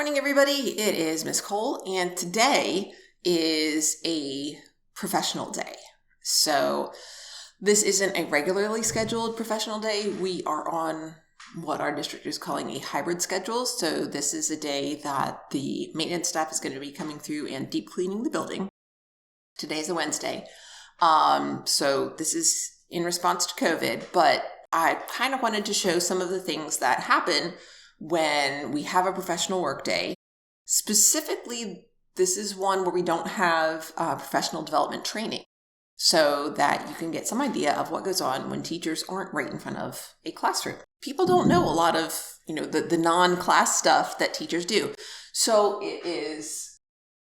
Morning, everybody. It is Miss Cole, and today is a professional day. So this isn't a regularly scheduled professional day. We are on what our district is calling a hybrid schedule. So this is a day that the maintenance staff is going to be coming through and deep cleaning the building. Today's a Wednesday. So this is in response to COVID, but I kind of wanted to show some of the things that happen when we have a professional workday. Specifically, this is one where we don't have professional development training, so that you can get some idea of what goes on when teachers aren't right in front of a classroom. People don't know a lot of, the non-class stuff that teachers do. So it is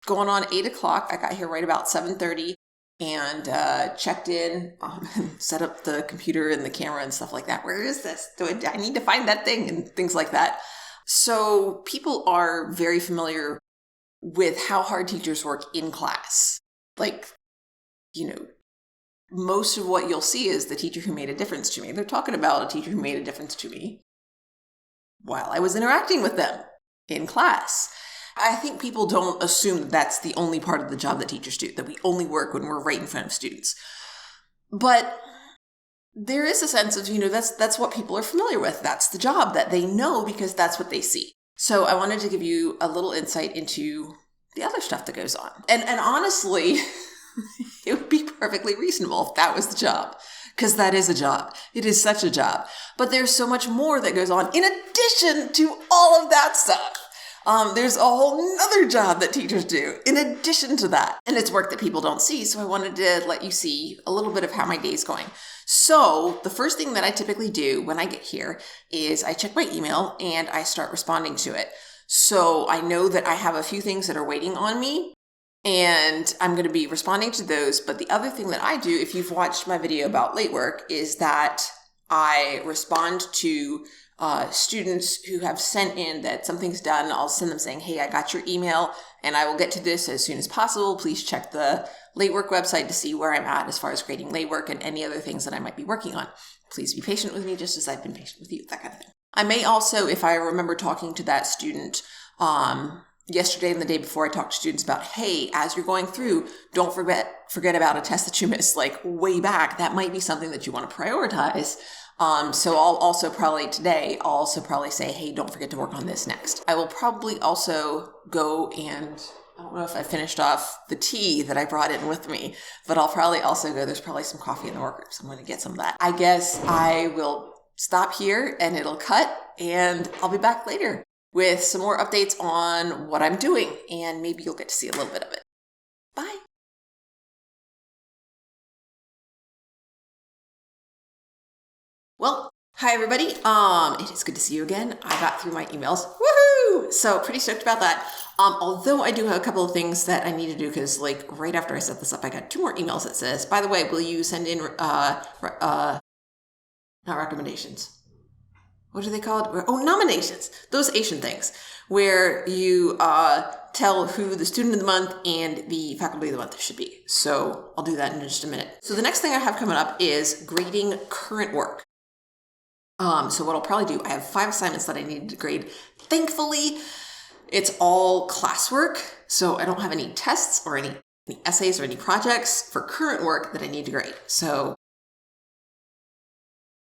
going on 8 o'clock. I got here right about 7:30 and checked in, set up the computer and the camera and stuff like that. Where is this? I need to find that thing and things like that. So people are very familiar with how hard teachers work in class. Most of what you'll see is the teacher who made a difference to me. They're talking about a teacher who made a difference to me while I was interacting with them in class. I think people don't assume that that's the only part of the job that teachers do, that we only work when we're right in front of students. But there is a sense of, that's what people are familiar with. That's the job that they know because that's what they see. So I wanted to give you a little insight into the other stuff that goes on. And honestly, it would be perfectly reasonable if that was the job, because that is a job. It is such a job. But there's so much more that goes on in addition to all of that stuff. There's a whole nother job that teachers do in addition to that. And it's work that people don't see. So I wanted to let you see a little bit of how my day's going. So the first thing that I typically do when I get here is I check my email and I start responding to it. So I know that I have a few things that are waiting on me and I'm going to be responding to those. But the other thing that I do, if you've watched my video about late work, is that I respond to students who have sent in that something's done. I'll send them saying, hey, I got your email and I will get to this as soon as possible. Please check the late work website to see where I'm at as far as grading late work and any other things that I might be working on. Please be patient with me just as I've been patient with you, that kind of thing. I may also, if I remember talking to that student yesterday and the day before, I talked to students about, hey, as you're going through, don't forget about a test that you missed like way back. That might be something that you want to prioritize. So I'll also probably say, hey, don't forget to work on this next. I will probably also go and, I don't know if I finished off the tea that I brought in with me, but I'll probably also go, there's probably some coffee in the workroom, so I'm going to get some of that. I guess I will stop here and it'll cut and I'll be back later with some more updates on what I'm doing and maybe you'll get to see a little bit of it. Bye. Well, hi everybody. It is good to see you again. I got through my emails. Woohoo! So pretty stoked about that. Although I do have a couple of things that I need to do because right after I set this up, I got 2 more emails that says, by the way, will you send in, not recommendations. What are they called? Oh, nominations. Those Asian things where you tell who the student of the month and the faculty of the month should be. So I'll do that in just a minute. So the next thing I have coming up is grading current work. So what I'll probably do, I have 5 assignments that I need to grade. Thankfully, it's all classwork, so I don't have any tests or any essays or any projects for current work that I need to grade. So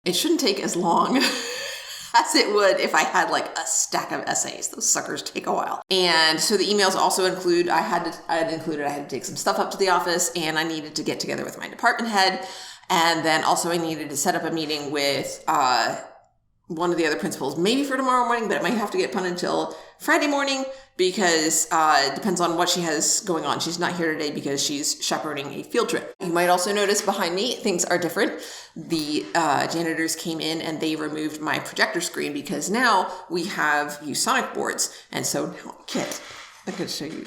it shouldn't take as long as it would if I had like a stack of essays. Those suckers take a while. And so the emails also include, I had to take some stuff up to the office and I needed to get together with my department head. And then also I needed to set up a meeting with one of the other principals, maybe for tomorrow morning, but it might have to get punted until Friday morning because it depends on what she has going on. She's not here today because she's chaperoning a field trip. You might also notice behind me, things are different. The janitors came in and they removed my projector screen because now we have ViewSonic boards. And so now I could show you,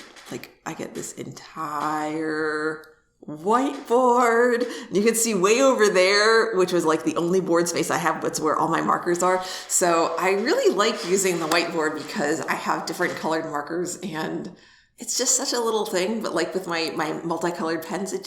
I get this entire whiteboard. You can see way over there, which was the only board space I have, but it's where all my markers are. So I really like using the whiteboard because I have different colored markers and it's just such a little thing. But with my multicolored pens, it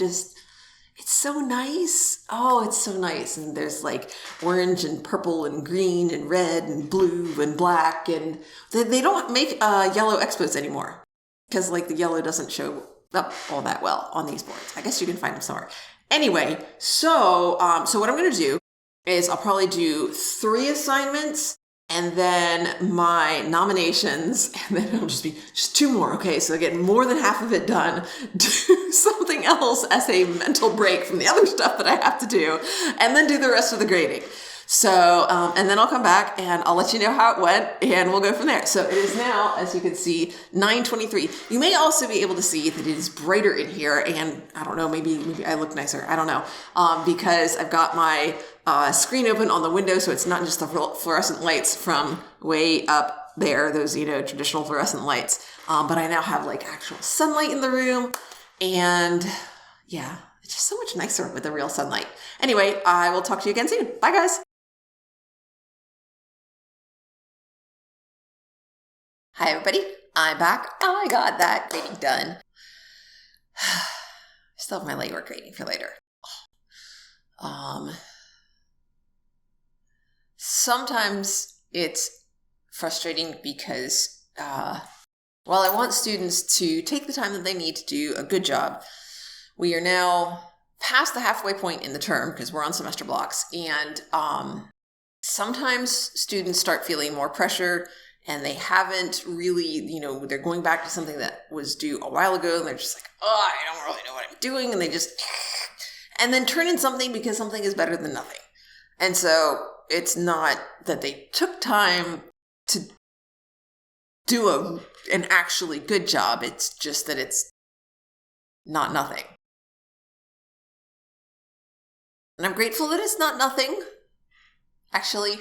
It's so nice. Oh, it's so nice. And there's like orange and purple and green and red and blue and black. And they don't make yellow expos anymore because like the yellow doesn't show up all that well on these boards. I guess you can find them somewhere. Anyway, so what I'm going to do is I'll probably do 3 assignments and then my nominations, and then it'll just be just 2 more. Okay, so I get more than half of it done. Do something else as a mental break from the other stuff that I have to do, and then do the rest of the grading. So, and then I'll come back and I'll let you know how it went and we'll go from there. So it is now, as you can see, 9:23. You may also be able to see that it is brighter in here, and I don't know, maybe I look nicer. I don't know, because I've got my screen open on the window, so it's not just the fluorescent lights from way up there, those, traditional fluorescent lights. But I now have like actual sunlight in the room, and yeah, it's just so much nicer with the real sunlight. Anyway, I will talk to you again soon. Bye, guys. Hi, everybody. I'm back. I got that grading done. Still have my legwork grading for later. Sometimes it's frustrating because while I want students to take the time that they need to do a good job, we are now past the halfway point in the term because we're on semester blocks, and sometimes students start feeling more pressure and they haven't really, they're going back to something that was due a while ago and they're just like, oh, I don't really know what I'm doing. And they just, and then turn in something because something is better than nothing. And so it's not that they took time to do an actually good job. It's just that it's not nothing. And I'm grateful that it's not nothing. Actually,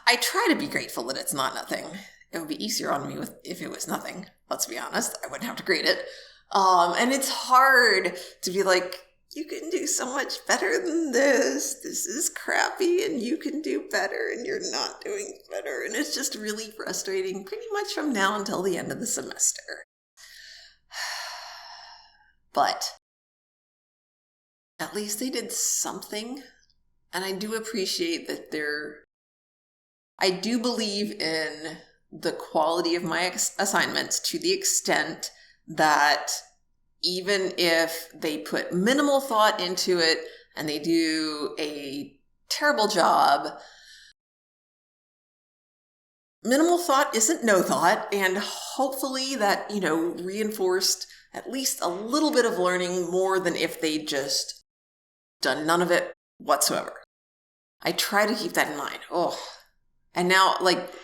I try to be grateful that it's not nothing. It would be easier on me if it was nothing. Let's be honest. I wouldn't have to grade it. And it's hard to be like, you can do so much better than this. This is crappy and you can do better and you're not doing better. And it's just really frustrating pretty much from now until the end of the semester. But at least they did something. And I do appreciate that I do believe in the quality of my assignments to the extent that even if they put minimal thought into it and they do a terrible job, minimal thought isn't no thought. And hopefully that, reinforced at least a little bit of learning more than if they just done none of it whatsoever. I try to keep that in mind. And now,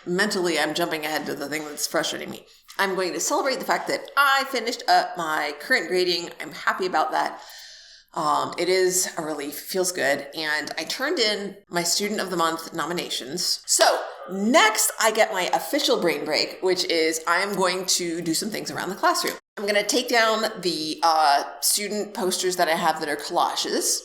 mentally, I'm jumping ahead to the thing that's frustrating me. I'm going to celebrate the fact that I finished up my current grading. I'm happy about that. It is a relief, feels good. And I turned in my Student of the Month nominations. So next, I get my official brain break, which is I'm going to do some things around the classroom. I'm going to take down the student posters that I have that are collages,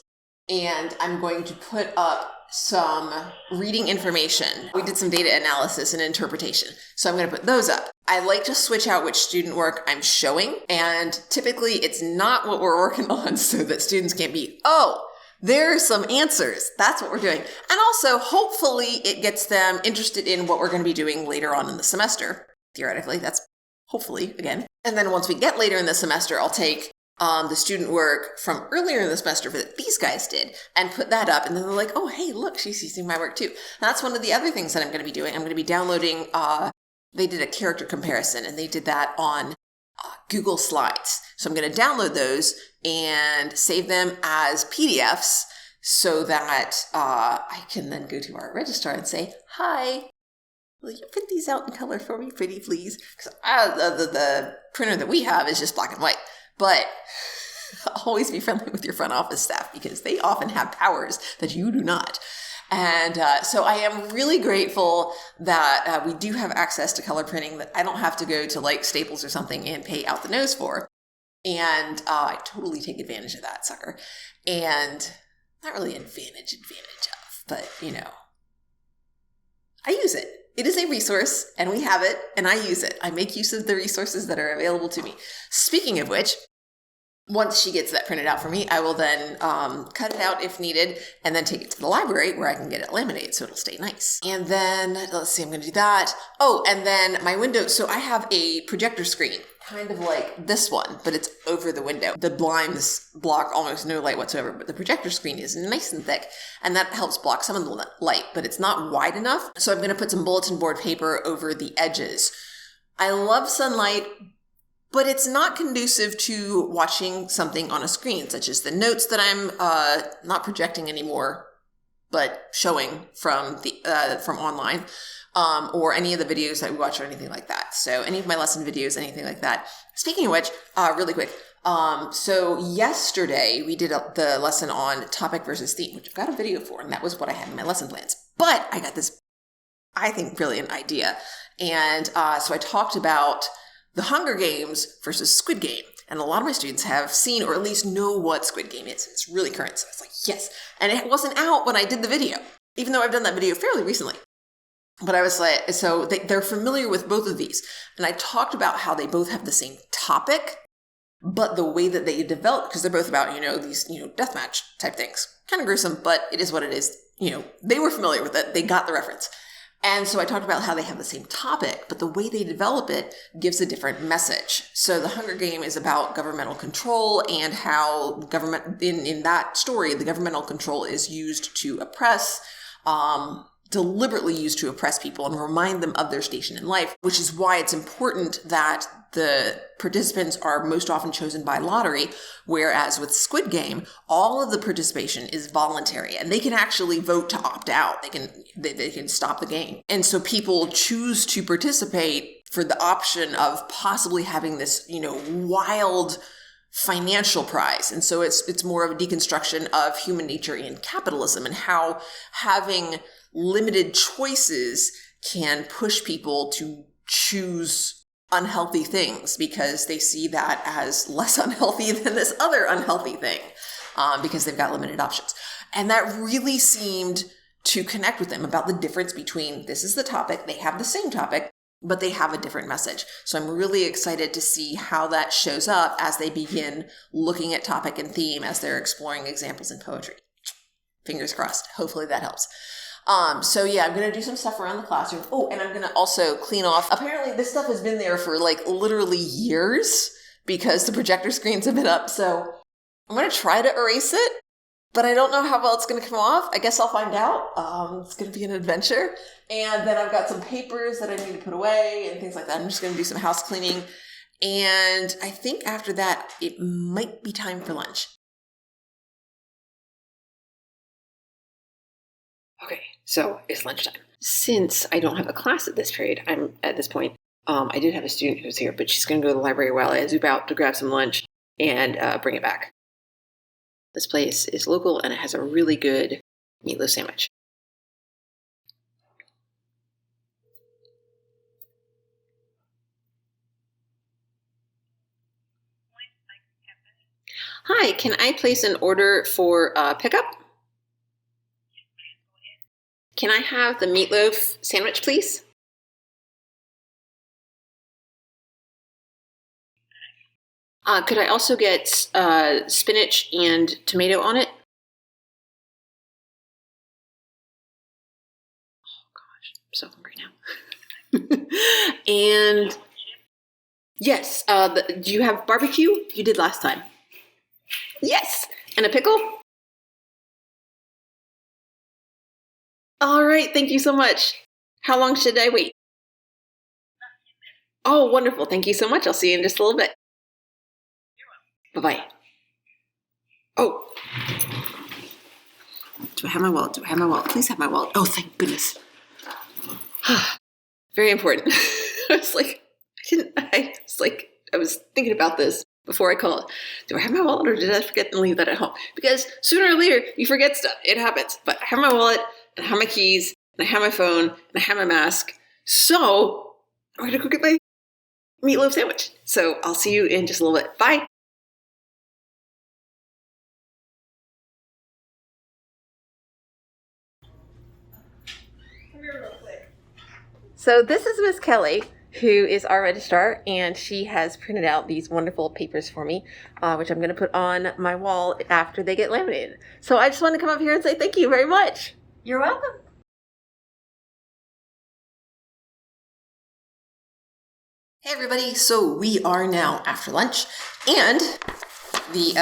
and I'm going to put up some reading information. We did some data analysis and interpretation, so I'm going to put those up. I like to switch out which student work I'm showing, and typically it's not what we're working on so that students can't be, there are some answers. That's what we're doing. And also, hopefully, it gets them interested in what we're going to be doing later on in the semester. Theoretically, that's hopefully, again. And then once we get later in the semester, I'll take the student work from earlier in the semester that these guys did and put that up. And then they're like, oh, hey, look, she's using my work too. And that's one of the other things that I'm going to be doing. I'm going to be downloading, they did a character comparison and they did that on Google Slides. So I'm going to download those and save them as PDFs so that I can then go to our registrar and say, hi, will you print these out in color for me, pretty please? Because the printer that we have is just black and white. But always be friendly with your front office staff because they often have powers that you do not. And so I am really grateful that we do have access to color printing, that I don't have to go to Staples or something and pay out the nose for. And I totally take advantage of that sucker. And not really advantage of, but I use it. It is a resource and we have it and I use it. I make use of the resources that are available to me. Speaking of which, Once she gets that printed out for me, I will then cut it out if needed and then take it to the library where I can get it laminated so it'll stay nice. And then, let's see, I'm going to do that. Oh, and then my window. So I have a projector screen, kind of like this one, but it's over the window. The blinds block almost no light whatsoever, but the projector screen is nice and thick, and that helps block some of the light, but it's not wide enough. So I'm going to put some bulletin board paper over the edges. I love sunlight, but it's not conducive to watching something on a screen, such as the notes that I'm not projecting anymore, but showing from online, or any of the videos that we watch or anything like that. So any of my lesson videos, anything like that. Speaking of which, really quick. So yesterday we did the lesson on topic versus theme, which I've got a video for, and that was what I had in my lesson plans. But I got this, I think, brilliant idea. And so I talked about the Hunger Games versus Squid Game. And a lot of my students have seen or at least know what Squid Game is. It's really current. So I was like, yes. And it wasn't out when I did the video, even though I've done that video fairly recently. But I was like, so they're familiar with both of these. And I talked about how they both have the same topic, but the way that they develop, because they're both about, these, deathmatch type things. Kind of gruesome, but it is what it is. They were familiar with it. They got the reference. And so I talked about how they have the same topic, but the way they develop it gives a different message. So the Hunger Game is about governmental control and how government, in that story, the governmental control is used to oppress, deliberately used to oppress people and remind them of their station in life, which is why it's important that the participants are most often chosen by lottery, whereas with Squid Game, all of the participation is voluntary and they can actually vote to opt out. They can stop the game. And so people choose to participate for the option of possibly having this, wild financial prize. And so it's more of a deconstruction of human nature and capitalism and how having limited choices can push people to choose unhealthy things because they see that as less unhealthy than this other unhealthy thing, because they've got limited options. And that really seemed to connect with them about the difference between this is the topic, they have the same topic, but they have a different message. So I'm really excited to see how that shows up as they begin looking at topic and theme as they're exploring examples in poetry. Fingers crossed. Hopefully that helps. So yeah, I'm going to do some stuff around the classroom. Oh, and I'm going to also clean off. Apparently this stuff has been there for literally years because the projector screens have been up. So I'm going to try to erase it, but I don't know how well it's going to come off. I guess I'll find out. It's going to be an adventure. And then I've got some papers that I need to put away and things like that. I'm just going to do some house cleaning. And I think after that, it might be time for lunch. Okay, so it's lunchtime. Since I don't have a class at this period, at this point, I did have a student who's here, but she's going to go to the library while I zoop out to grab some lunch and bring it back. This place is local and it has a really good meatloaf sandwich. Hi, can I place an order for pickup? Can I have the meatloaf sandwich, please? Could I also get spinach and tomato on it? Oh gosh, I'm so hungry now. And yes, do you have barbecue? You did last time. Yes, and a pickle? All right, thank you so much. How long should I wait? Oh, wonderful. Thank you so much. I'll see you in just a little bit. Bye-bye. Oh. Do I have my wallet? Do I have my wallet? Please have my wallet. Oh, thank goodness. Very important. I was thinking about this before I called. Do I have my wallet or did I forget and leave that at home? Because sooner or later, you forget stuff. It happens. But I have my wallet, and I have my keys, and I have my phone, and I have my mask. So I'm going to go get my meatloaf sandwich. So I'll see you in just a little bit. Bye. Come here real quick. So this is Miss Kelly, who is our registrar, and she has printed out these wonderful papers for me, which I'm going to put on my wall after they get laminated. So I just want to come up here and say thank you very much. You're welcome. Hey everybody, so we are now after lunch, and the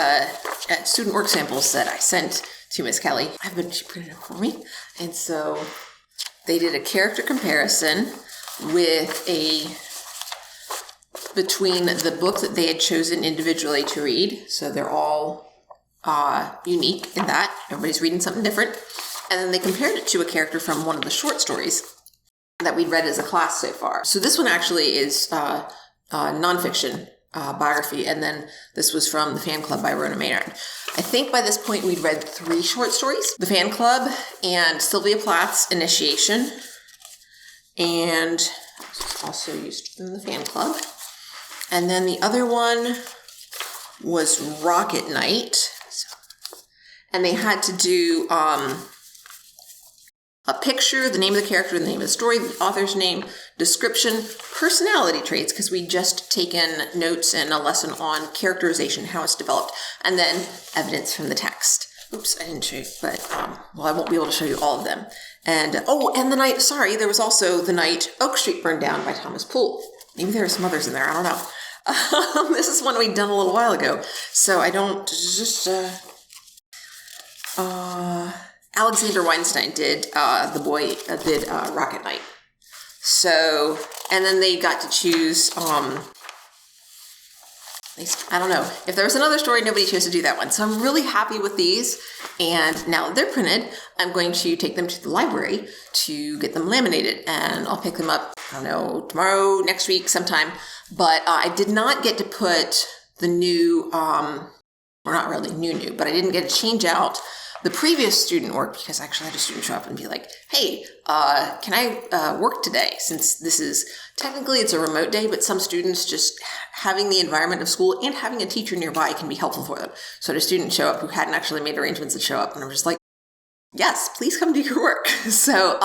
student work samples that I sent to Miss Kelly, she printed them for me, and so they did a character comparison between the book that they had chosen individually to read, so they're all unique in that everybody's reading something different, and then they compared it to a character from one of the short stories that we'd read as a class so far. So this one actually is nonfiction biography, and then this was from The Fan Club by Rona Maynard. I think by this point we'd read 3 short stories: The Fan Club and Sylvia Plath's Initiation, and also used from The Fan Club. And then the other one was Rocket Night, and they had to do a picture, the name of the character, the name of the story, the author's name, description, personality traits, because we'd just taken notes and a lesson on characterization, how it's developed, and then evidence from the text. Oops, I didn't show you, but, I won't be able to show you all of them. And, there was also The Night Oak Street Burned Down by Thomas Poole. Maybe there are some others in there, I don't know. This is one we'd done a little while ago, so I don't, Alexander Weinstein did Rocket Night. So, and then they got to choose, I don't know. If there was another story, nobody chose to do that one. So I'm really happy with these. And now that they're printed, I'm going to take them to the library to get them laminated. And I'll pick them up, I don't know, tomorrow, next week, sometime. But I did not get to put the new, or not really new, but I didn't get to change out the previous student work, because I actually had a student show up and be like, hey, can I work today? Since this is, technically it's a remote day, but some students just having the environment of school and having a teacher nearby can be helpful for them. So I had a student show up who hadn't actually made arrangements to show up, and I'm just like, yes, please come do your work. So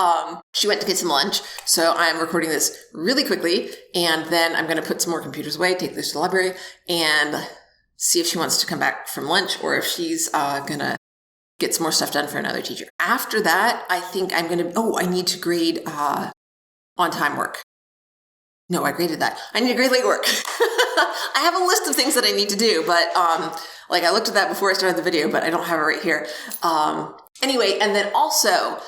she went to get some lunch. So I'm recording this really quickly, and then I'm going to put some more computers away, take this to the library, and see if she wants to come back from lunch, or if she's going to get some more stuff done for another teacher. After that, I think I'm going to, I need to grade on-time work. No, I graded that. I need to grade late work. I have a list of things that I need to do, but I looked at that before I started the video, but I don't have it right here. Anyway, and then also,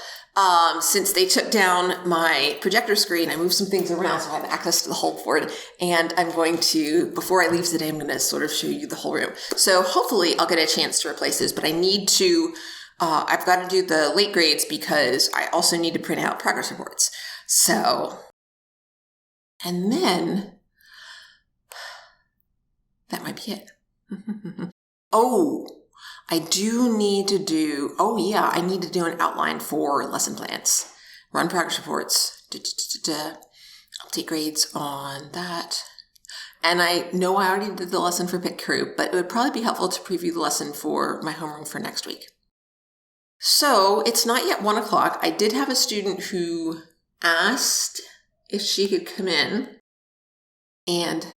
since they took down my projector screen, I moved some things around so I have access to the whole board. And I'm going to, before I leave today, I'm going to sort of show you the whole room. So hopefully I'll get a chance to replace this, but I need to, I've got to do the late grades because I also need to print out progress reports. So, and then that might be it. I do need to do, I need to do an outline for lesson plans, run progress reports, I'll take grades on that. And I know I already did the lesson for Pit Crew, but it would probably be helpful to preview the lesson for my homeroom for next week. So it's not yet 1 o'clock. I did have a student who asked if she could come in, and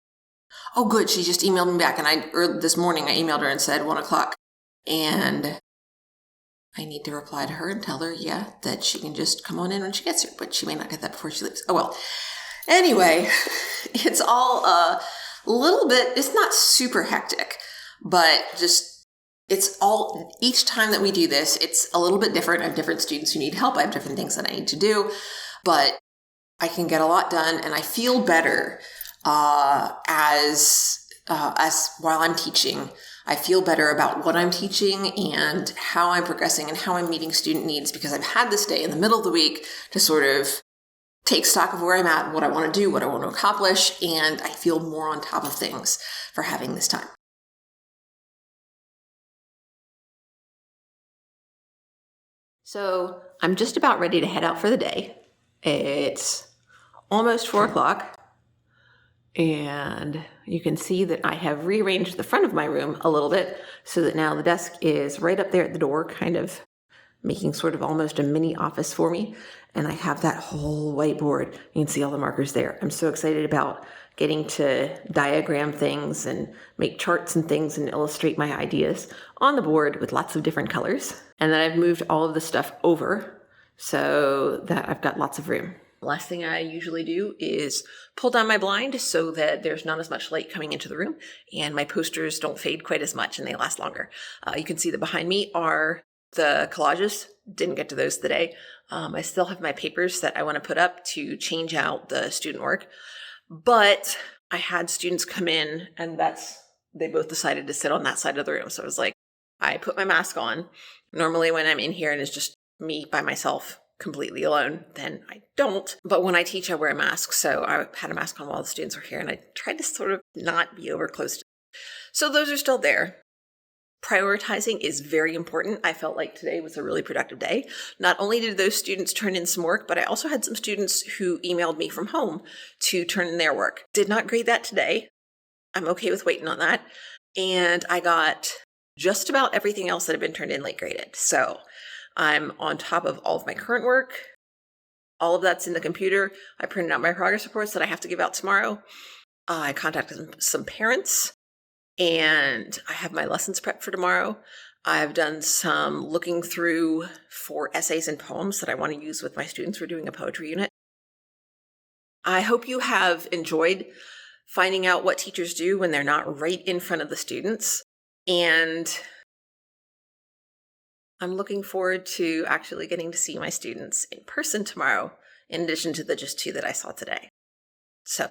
good, she just emailed me back, and this morning I emailed her and said 1 o'clock. And I need to reply to her and tell her, that she can just come on in when she gets here, but she may not get that before she leaves. Oh, well. Anyway, it's all a little bit, it's not super hectic, but just, each time that we do this, it's a little bit different. I have different students who need help. I have different things that I need to do, but I can get a lot done, and I feel better as while I'm teaching. I feel better about what I'm teaching and how I'm progressing and how I'm meeting student needs, because I've had this day in the middle of the week to sort of take stock of where I'm at, what I want to do, what I want to accomplish, and I feel more on top of things for having this time. So I'm just about ready to head out for the day. It's almost 4 o'clock. And you can see that I have rearranged the front of my room a little bit so that now the desk is right up there at the door, kind of making sort of almost a mini office for me. And I have that whole whiteboard. You can see all the markers there. I'm so excited about getting to diagram things and make charts and things and illustrate my ideas on the board with lots of different colors. And then I've moved all of the stuff over so that I've got lots of room. Last thing I usually do is pull down my blind so that there's not as much light coming into the room and my posters don't fade quite as much and they last longer. You can see that behind me are the collages. Didn't get to those today. I still have my papers that I want to put up to change out the student work. But I had students come in and they both decided to sit on that side of the room. So it was like, I put my mask on. Normally when I'm in here and it's just me by myself, completely alone, then I don't. But when I teach, I wear a mask. So I had a mask on while the students were here and I tried to sort of not be over close to them. So those are still there. Prioritizing is very important. I felt like today was a really productive day. Not only did those students turn in some work, but I also had some students who emailed me from home to turn in their work. Did not grade that today. I'm okay with waiting on that. And I got just about everything else that had been turned in late graded. So I'm on top of all of my current work. All of that's in the computer. I printed out my progress reports that I have to give out tomorrow. I contacted some parents. And I have my lessons prepped for tomorrow. I've done some looking through for essays and poems that I want to use with my students. We're doing a poetry unit. I hope you have enjoyed finding out what teachers do when they're not right in front of the students. And I'm looking forward to actually getting to see my students in person tomorrow, in addition to the just 2 that I saw today. So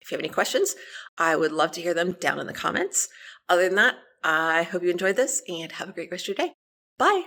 if you have any questions, I would love to hear them down in the comments. Other than that, I hope you enjoyed this and have a great rest of your day. Bye.